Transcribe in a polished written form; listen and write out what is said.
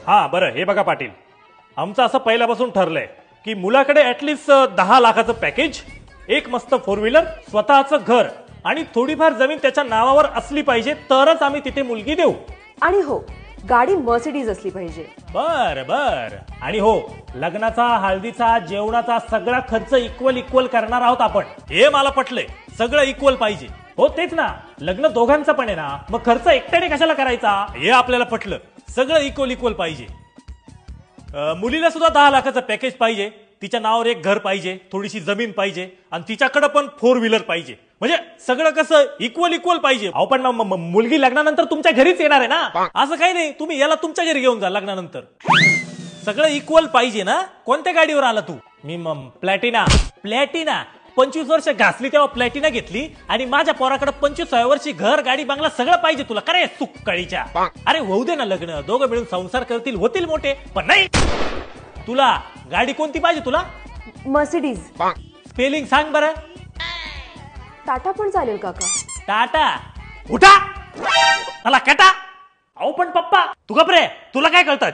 हा बरं, हे बघा पाटील, आमचं असं पहिल्यापासून ठरलंय की मुलाकडे ऍटलिस्ट 10 लाखाचं पॅकेज, एक मस्त 4 व्हीलर, स्वतःचं घर आणि थोडीफार जमीन त्याच्या नावावर असली पाहिजे, तरच आम्ही तिथे मुलगी देऊ. आणि हो, गाडी मर्सिडीज असली पाहिजे. बर बर. आणि हो, लग्नाचा, हळदीचा, जेवणाचा सगळा खर्च इक्वल करणार आहोत आपण. हे मला पटलंय, सगळं इक्वल पाहिजे. हो तेच ना, लग्न दोघांचं पण आहे ना, मग खर्च एकट्याने कशाला करायचा? हे आपल्याला पटलं, सगळं इक्वल पाहिजे. मुलीला सुद्धा 10 लाखाचं पॅकेज पाहिजे, तिच्या नावावर एक घर पाहिजे, थोडीशी जमीन पाहिजे आणि तिच्याकडे पण 4 व्हीलर पाहिजे. म्हणजे सगळं कसं इक्वल पाहिजे. अहो पण मुलगी लग्नानंतर तुमच्या घरीच येणार आहे ना, असं काही नाही. तुम्ही याला तुमच्या घरी घेऊन जा लग्नानंतर. सगळं इक्वल पाहिजे ना. कोणत्या गाडीवर आला तू? मी प्लॅटिना. 25 वर्ष घासली तेव्हा प्लॅटिना घेतली आणि माझ्या पोराकडे 25व्या वर्षी घर, गाडी, बंगला सगळं पाहिजे तुला. करे सुक्काळीच्या. अरे होऊ दे ना लग्न, दोघं मिळून संसार करतील, होतील मोठे. पण नाही, तुला गाडी कोणती पाहिजे? तुला मर्सिडीज. स्पेलिंग सांग बरं. टाटा पण चालेल काका. टाटा उठा मला कटा. अहो पण पप्पा तू गप रे, तुला काय कळतं?